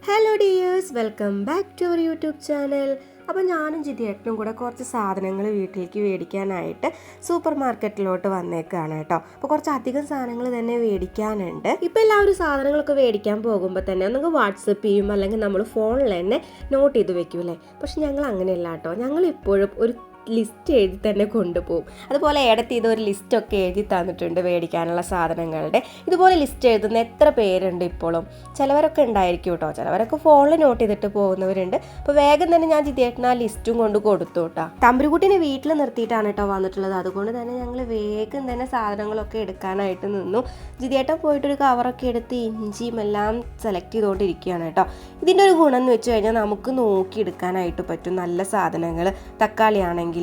Hello dears, welcome back to our YouTube channel. അപ്പോൾ ഞാനും ജിതിയേട്ടനും കൂടെ കുറച്ച് സാധനങ്ങൾ വീട്ടിലേക്ക് മേടിക്കാനായിട്ട് സൂപ്പർ മാർക്കറ്റിലോട്ട് വന്നേക്കാണ് കേട്ടോ. അപ്പോൾ കുറച്ച് അധികം സാധനങ്ങൾ തന്നെ മേടിക്കാനുണ്ട്. ഇപ്പോൾ എല്ലാവരും സാധനങ്ങളൊക്കെ മേടിക്കാൻ പോകുമ്പോൾ തന്നെ ഒന്നെങ്കിൽ വാട്സപ്പ് ചെയ്യും, അല്ലെങ്കിൽ നമ്മൾ ഫോണിൽ തന്നെ നോട്ട് ചെയ്ത് വെക്കൂലേ. പക്ഷെ ഞങ്ങൾ അങ്ങനെയല്ല കേട്ടോ. ഞങ്ങൾ ഇപ്പോഴും ഒരു ലിസ്റ്റ് എഴുതി തന്നെ കൊണ്ടുപോകും. അതുപോലെ ഏടത്തി ഇതൊരു ലിസ്റ്റൊക്കെ എഴുതി തന്നിട്ടുണ്ട് മേടിക്കാനുള്ള സാധനങ്ങളുടെ. ഇതുപോലെ ലിസ്റ്റ് എഴുതുന്ന എത്ര പേരുണ്ട് ഇപ്പോഴും? ചിലവരൊക്കെ ഉണ്ടായിരിക്കും കേട്ടോ. ചിലവരൊക്കെ ഫോണിൽ നോട്ട് ചെയ്തിട്ട് പോകുന്നവരുണ്ട്. അപ്പോൾ വേഗം തന്നെ ഞാൻ ജിതിയേട്ടന് ആ ലിസ്റ്റും കൊണ്ട് കൊടുത്തു കേട്ടോ. തമ്പുരുക്കുട്ടീനെ വീട്ടിൽ നിർത്തിയിട്ടാണ് കേട്ടോ വന്നിട്ടുള്ളത്. അതുകൊണ്ട് തന്നെ ഞങ്ങൾ വേഗം തന്നെ സാധനങ്ങളൊക്കെ എടുക്കാനായിട്ട് നിന്നു. ജിതിയേട്ടൻ പോയിട്ടൊരു കവറൊക്കെ എടുത്ത് ഇഞ്ചിയും എല്ലാം സെലക്ട് ചെയ്തുകൊണ്ടിരിക്കുകയാണ് കേട്ടോ. ഇതിൻ്റെ ഒരു ഗുണം എന്ന് വെച്ച് കഴിഞ്ഞാൽ നമുക്ക് നോക്കിയെടുക്കാനായിട്ട് പറ്റും. നല്ല സാധനങ്ങൾ, തക്കാളി ആണെങ്കിലും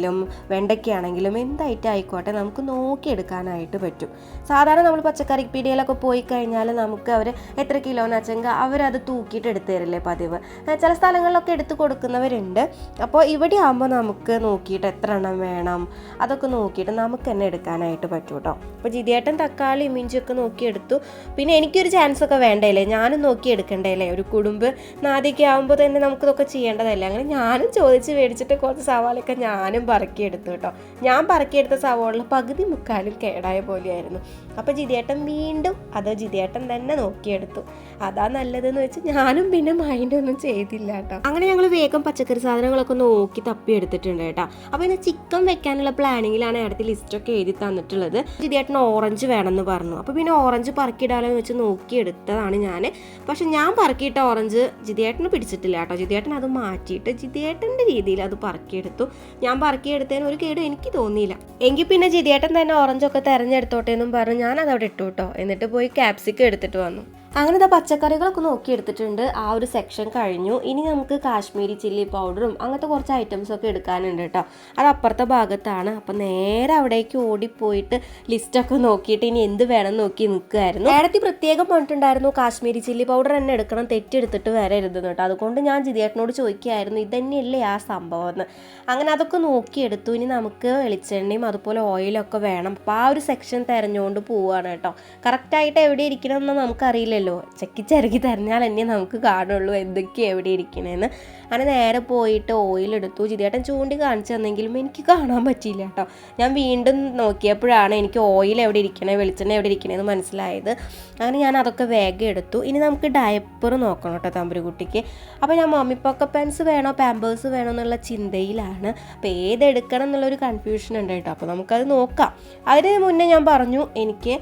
വെണ്ടയ്ക്കാണെങ്കിലും എന്തായിട്ട് ആയിക്കോട്ടെ നമുക്ക് നോക്കിയെടുക്കാനായിട്ട് പറ്റും. സാധാരണ നമ്മൾ പച്ചക്കറി പീടികയിലൊക്കെ പോയി കഴിഞ്ഞാൽ നമുക്ക് അവർ എത്ര കിലോന്ന് വെച്ചെങ്കിൽ അവരത് തൂക്കിയിട്ട് എടുത്ത് തരില്ലേ പതിവ്. ചില സ്ഥലങ്ങളിലൊക്കെ എടുത്ത് കൊടുക്കുന്നവരുണ്ട്. അപ്പോൾ ഇവിടെ ആകുമ്പോൾ നമുക്ക് നോക്കിയിട്ട് എത്ര എണ്ണം വേണം അതൊക്കെ നോക്കിയിട്ട് നമുക്ക് തന്നെ എടുക്കാനായിട്ട് പറ്റും കേട്ടോ. അപ്പോൾ ജിതിയേട്ടൻ തക്കാളി ഇഞ്ചിയൊക്കെ നോക്കിയെടുത്തു. പിന്നെ എനിക്കൊരു ചാൻസ് ഒക്കെ വേണ്ടല്ലേ, ഞാനും നോക്കി എടുക്കണ്ടല്ലേ. ഒരു കുടുംബ നാദിക്ക് ആകുമ്പോൾ തന്നെ നമുക്കിതൊക്കെ ചെയ്യേണ്ടതല്ലേ. അങ്ങനെ ഞാനും ചോദിച്ച് മേടിച്ചിട്ട് കുറച്ച് സവാളയൊക്കെ ഞാനും പറക്കിയെടുത്തു കേട്ടോ. ഞാൻ പറക്കിയെടുത്ത സവാളിൽ പകുതി മുക്കാലും കേടായ പോലെയായിരുന്നു. അപ്പോൾ ജിതിയേട്ടൻ വീണ്ടും അത് ജിതിയേട്ടൻ തന്നെ നോക്കിയെടുത്തു. അതാ നല്ലതെന്ന് വെച്ച് ഞാനും പിന്നെ മൈൻഡൊന്നും ചെയ്തില്ല കേട്ടോ. അങ്ങനെ ഞങ്ങൾ വേഗം പച്ചക്കറി സാധനങ്ങളൊക്കെ നോക്കി തപ്പി എടുത്തിട്ടുണ്ട് കേട്ടോ. അപ്പോൾ ഇന്ന് ചിക്കൻ വെക്കാനുള്ള പ്ലാനിങ്ങിലാണ് അടുത്ത ലിസ്റ്റൊക്കെ എഴുതി തന്നിട്ടുള്ളത്. ജിതിയേട്ടൻ ഓറഞ്ച് വേണമെന്ന് പറഞ്ഞു. അപ്പോൾ പിന്നെ ഓറഞ്ച് പറക്കിയിടാലെന്ന് വെച്ച് നോക്കിയെടുത്തതാണ് ഞാൻ. പക്ഷെ ഞാൻ പറക്കിയിട്ട ഓറഞ്ച് ജിതിയേട്ടന് പിടിച്ചിട്ടില്ല കേട്ടോ. ജിതിയേട്ടൻ അത് മാറ്റിയിട്ട് ജിതിയേട്ടൻ്റെ രീതിയിൽ അത് പറക്കിയെടുത്തു. ഞാൻ പറക്കിയെടുത്തതിന് ഒരു കേടും എനിക്ക് തോന്നിയില്ല. എങ്കിൽ പിന്നെ ജിതിയേട്ടൻ തന്നെ ഓറഞ്ചൊക്കെ തിരഞ്ഞെടുത്തോട്ടെ എന്നും പറഞ്ഞു ഞാനതവിടെ ഇട്ടു കേട്ടോ. എന്നിട്ട് പോയി ക്യാപ്സിക്കം എടുത്തിട്ട് വന്നു. അങ്ങനെ ഇതാ പച്ചക്കറികളൊക്കെ നോക്കിയെടുത്തിട്ടുണ്ട്. ആ ഒരു സെക്ഷൻ കഴിഞ്ഞു. ഇനി നമുക്ക് കാശ്മീരി ചില്ലി പൗഡറും അങ്ങനത്തെ കുറച്ച് ഐറ്റംസൊക്കെ എടുക്കാനുണ്ട് കേട്ടോ. അത് അപ്പുറത്തെ ഭാഗത്താണ്. അപ്പം നേരെ അവിടേക്ക് ഓടിപ്പോയിട്ട് ലിസ്റ്റൊക്കെ നോക്കിയിട്ട് ഇനി എന്ത് വേണം നോക്കി നിൽക്കുമായിരുന്നു. ഏടത്തി പ്രത്യേകം പറഞ്ഞിട്ടുണ്ടായിരുന്നു കാശ്മീരി ചില്ലി പൗഡർ തന്നെ എടുക്കണം, തെറ്റെടുത്തിട്ട് വരരുതെന്ന് കേട്ടോ. അതുകൊണ്ട് ഞാൻ ജിതിയേട്ടനോട് ചോദിക്കുകയായിരുന്നു ഇതന്നെയല്ലേ ആ സംഭവം എന്ന്. അങ്ങനെ അതൊക്കെ നോക്കിയെടുത്തു. ഇനി നമുക്ക് വെളിച്ചെണ്ണയും അതുപോലെ ഓയിലൊക്കെ വേണം. അപ്പോൾ ആ ഒരു സെക്ഷൻ തിരഞ്ഞുകൊണ്ട് പോവുകയാണ് കേട്ടോ. കറക്റ്റായിട്ട് എവിടെ ഇരിക്കണമെന്ന് നമുക്കറിയില്ലല്ലോ. ചെക്കിച്ചിറക്കി തരഞ്ഞാൽ തന്നെ നമുക്ക് കാണുള്ളൂ എന്തൊക്കെയാണ് എവിടെ ഇരിക്കണേന്ന്. അങ്ങനെ നേരെ പോയിട്ട് ഓയിലെടുത്തു. ജിതിയേട്ടൻ ചൂണ്ടി കാണിച്ചു തന്നെങ്കിലും എനിക്ക് കാണാൻ പറ്റിയില്ല കേട്ടോ. ഞാൻ വീണ്ടും നോക്കിയപ്പോഴാണ് എനിക്ക് ഓയിൽ എവിടെ ഇരിക്കണേ വെളിച്ചെണ്ണ എവിടെ ഇരിക്കണേന്ന് മനസ്സിലായത്. അങ്ങനെ ഞാൻ അതൊക്കെ വേഗം എടുത്തു. ഇനി നമുക്ക് ഡയപ്പർ നോക്കണം കേട്ടോ തമ്പുരുക്കുട്ടിക്ക്. അപ്പോൾ ഞാൻ മമ്മി പോക്കറ്റ് പെൻസ് വേണോ പാമ്പേഴ്സ് വേണോ എന്നുള്ള ചിന്തയിലാണ്. അപ്പോൾ ഏതെടുക്കണം എന്നുള്ളൊരു കൺഫ്യൂഷൻ ഉണ്ട് കേട്ടോ. അപ്പോൾ നമുക്കത് നോക്കാം. അതിന് മുന്നേ ഞാൻ പറഞ്ഞു എനിക്ക്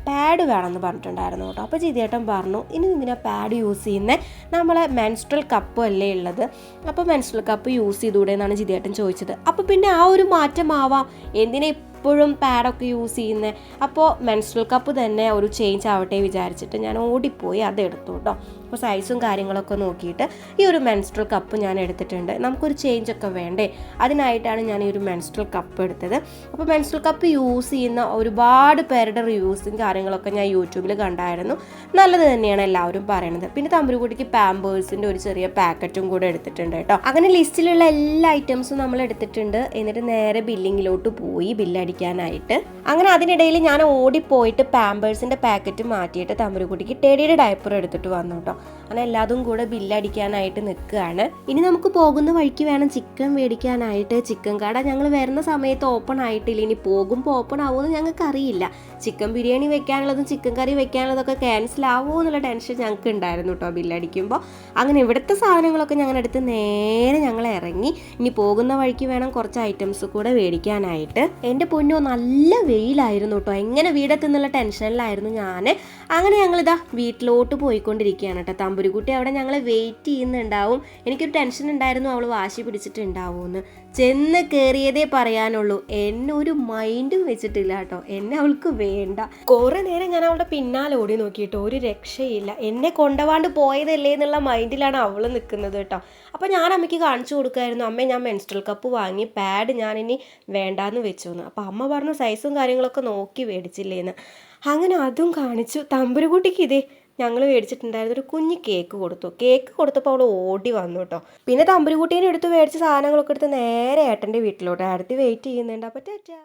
പാഡ് വേണമെന്ന് പറഞ്ഞിട്ടുണ്ടായിരുന്നു കേട്ടോ. അപ്പോൾ ജിതിയേട്ടൻ പറഞ്ഞു ഇനി എന്തിനാ പാഡ് യൂസ് ചെയ്യുന്നത്, നമ്മളെ മെൻസ്ട്രൽ കപ്പ് അല്ലേ ഉള്ളത്, അപ്പോൾ മെൻസ്ട്രൽ കപ്പ് യൂസ് ചെയ്തുകൂടെ എന്നാണ് ജിതിയേട്ടൻ ചോദിച്ചത്. അപ്പോൾ പിന്നെ ആ ഒരു മാറ്റമാവാം, എന്തിനാ എപ്പോഴും പാഡൊക്കെ യൂസ് ചെയ്യുന്നത്. അപ്പോൾ മെൻസ്ട്രൽ കപ്പ് തന്നെ ഒരു ചേഞ്ച് ആവട്ടെ വിചാരിച്ചിട്ട് ഞാൻ ഓടിപ്പോയി അതെടുത്തു കേട്ടോ. അപ്പോൾ സൈസും കാര്യങ്ങളൊക്കെ നോക്കിയിട്ട് ഈ ഒരു മെൻസ്ട്രൽ കപ്പ് ഞാൻ എടുത്തിട്ടുണ്ട്. നമുക്കൊരു ചേഞ്ചൊക്കെ വേണ്ടേ, അതിനായിട്ടാണ് ഞാൻ ഈ ഒരു മെൻസ്ട്രൽ കപ്പ് എടുത്തത്. അപ്പോൾ മെൻസ്ട്രൽ കപ്പ് യൂസ് ചെയ്യുന്ന ഒരുപാട് പേരുടെ റിവ്യൂസും കാര്യങ്ങളൊക്കെ ഞാൻ യൂട്യൂബിൽ കണ്ടായിരുന്നു. നല്ലത് തന്നെയാണ് എല്ലാവരും പറയണത്. പിന്നെ തമ്പുരുക്കുട്ടിക്ക് പാമ്പേഴ്സിൻ്റെ ഒരു ചെറിയ പാക്കറ്റും കൂടെ എടുത്തിട്ടുണ്ട് കേട്ടോ. അങ്ങനെ ലിസ്റ്റിലുള്ള എല്ലാ ഐറ്റംസും നമ്മൾ എടുത്തിട്ടുണ്ട്. എന്നിട്ട് നേരെ ബില്ലിങ്ങിലോട്ട് പോയി ബില്ലടിക്കാനായിട്ട്. അങ്ങനെ അതിനിടയിൽ ഞാൻ ഓടിപ്പോയിട്ട് പാമ്പേഴ്സിൻ്റെ പാക്കറ്റ് മാറ്റിയിട്ട് തമ്പുരുക്കുട്ടിക്ക് ടെഡിയുടെ ഡയപ്പർ എടുത്തിട്ട് വന്നു കേട്ടോ. അങ്ങനെ എല്ലാതും കൂടെ ബില്ലടിക്കാനായിട്ട് നിൽക്കുകയാണ്. ഇനി നമുക്ക് പോകുന്ന വഴിക്ക് വേണം ചിക്കൻ മേടിക്കാനായിട്ട്. ചിക്കൻ കട ഞങ്ങൾ വരുന്ന സമയത്ത് ഓപ്പൺ ആയിട്ടില്ല. ഇനി പോകുമ്പോൾ ഓപ്പൺ ആവുമെന്ന് ഞങ്ങൾക്ക് അറിയില്ല. ചിക്കൻ ബിരിയാണി വെക്കാനുള്ളതും ചിക്കൻ കറി വെക്കാനുള്ളതൊക്കെ ക്യാൻസൽ ആവുമോ എന്നുള്ള ടെൻഷൻ ഞങ്ങൾക്ക് ഉണ്ടായിരുന്നു കേട്ടോ ബില്ലടിക്കുമ്പോൾ. അങ്ങനെ ഇവിടുത്തെ സാധനങ്ങളൊക്കെ ഞങ്ങളുടെ അടുത്ത് നേരെ ഞങ്ങൾ ഇറങ്ങി. ഇനി പോകുന്ന വഴിക്ക് വേണം കുറച്ച് ഐറ്റംസ് കൂടെ മേടിക്കാനായിട്ട്. എൻ്റെ പൊന്നോ നല്ല വെയിലായിരുന്നു കേട്ടോ. എങ്ങനെ വീടെത്തുന്നുള്ള ടെൻഷനിലായിരുന്നു ഞാൻ. അങ്ങനെ ഞങ്ങളിതാ വീട്ടിലോട്ട് പോയിക്കൊണ്ടിരിക്കുകയാണ് കേട്ടോ. തമ്പുരുക്കുട്ടി അവിടെ ഞങ്ങളെ വെയിറ്റ് ചെയ്യുന്നുണ്ടാവും. എനിക്കൊരു ടെൻഷൻ ഉണ്ടായിരുന്നു അവൾ വാശി പിടിച്ചിട്ടുണ്ടാവുമെന്ന്. ചെന്ന് കയറിയതേ പറയാനുള്ളൂ, എന്നെ ഒരു മൈൻഡും വെച്ചിട്ടില്ല കേട്ടോ. എന്നെ അവൾക്ക് വേണ്ട. കുറേ നേരം ഞാൻ അവളുടെ പിന്നാലെ ഓടി നോക്കിയിട്ടോ, ഒരു രക്ഷയില്ല. എന്നെ കൊണ്ടുപോകാണ്ട് പോയതല്ലേ എന്നുള്ള മൈൻഡിലാണ് അവൾ നിൽക്കുന്നത് കേട്ടോ. അപ്പോൾ ഞാൻ അമ്മയ്ക്ക് കാണിച്ചു കൊടുക്കുമായിരുന്നു, അമ്മ ഞാൻ മെൻസ്ട്രൽ കപ്പ് വാങ്ങി, പാഡ് ഞാനിനി വേണ്ടാന്ന് വെച്ചു എന്ന്. അപ്പോൾ അമ്മ പറഞ്ഞു സൈസും കാര്യങ്ങളൊക്കെ നോക്കി മേടിച്ചില്ലേന്ന്. അങ്ങനെ അതും കാണിച്ചു. തമ്പുരുക്കുട്ടിക്ക് ഇതേ ഞങ്ങൾ മേടിച്ചിട്ടുണ്ടായിരുന്നു ഒരു കുഞ്ഞ് കേക്ക് കൊടുത്തു. കേക്ക് കൊടുത്തപ്പോൾ അവൾ ഓടി വന്നു കേട്ടോ. പിന്നെ തമ്പുരുക്കുട്ടീനെ എടുത്ത് മേടിച്ച സാധനങ്ങളൊക്കെ എടുത്ത് നേരെ ഏട്ടൻ്റെ വീട്ടിലോട്ട് അടുത്ത് വെയിറ്റ് ചെയ്യുന്നുണ്ട്. അപ്പോൾ ടാറ്റാ.